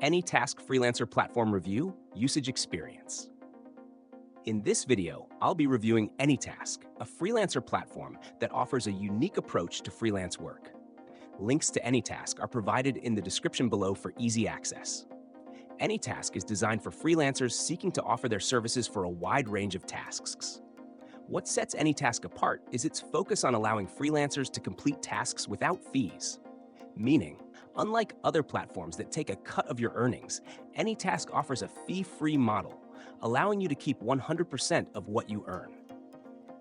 AnyTask Freelancer Platform Review Usage Experience. In this video, I'll be reviewing AnyTask, a freelancer platform that offers a unique approach to freelance work. Links to AnyTask are provided in the description below for easy access. AnyTask is designed for freelancers seeking to offer their services for a wide range of tasks. What sets AnyTask apart is its focus on allowing freelancers to complete tasks without fees. Meaning, unlike other platforms that take a cut of your earnings, AnyTask offers a fee-free model, allowing you to keep 100% of what you earn.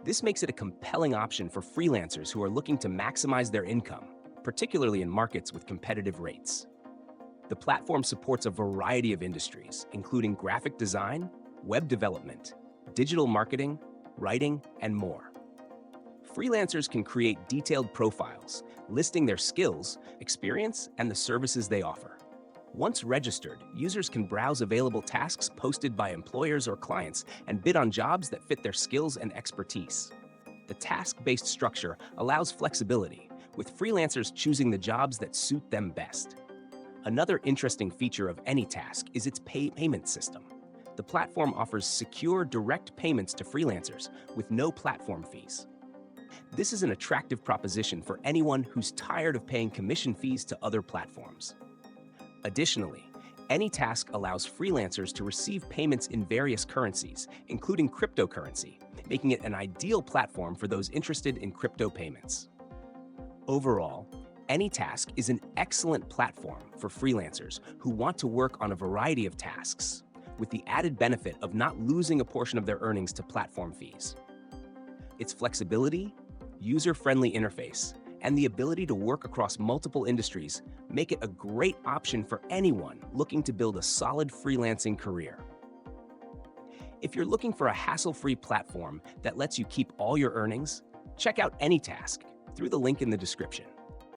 This makes it a compelling option for freelancers who are looking to maximize their income, particularly in markets with competitive rates. The platform supports a variety of industries, including graphic design, web development, digital marketing, writing, and more. Freelancers can create detailed profiles, listing their skills, experience, and the services they offer. Once registered, users can browse available tasks posted by employers or clients and bid on jobs that fit their skills and expertise. The task-based structure allows flexibility, with freelancers choosing the jobs that suit them best. Another interesting feature of AnyTask is its payment system. The platform offers secure, direct payments to freelancers with no platform fees. This is an attractive proposition for anyone who's tired of paying commission fees to other platforms. Additionally, AnyTask allows freelancers to receive payments in various currencies, including cryptocurrency, making it an ideal platform for those interested in crypto payments. Overall, AnyTask is an excellent platform for freelancers who want to work on a variety of tasks, with the added benefit of not losing a portion of their earnings to platform fees. Its flexibility, user-friendly interface, and the ability to work across multiple industries make it a great option for anyone looking to build a solid freelancing career. If you're looking for a hassle-free platform that lets you keep all your earnings, check out AnyTask through the link in the description.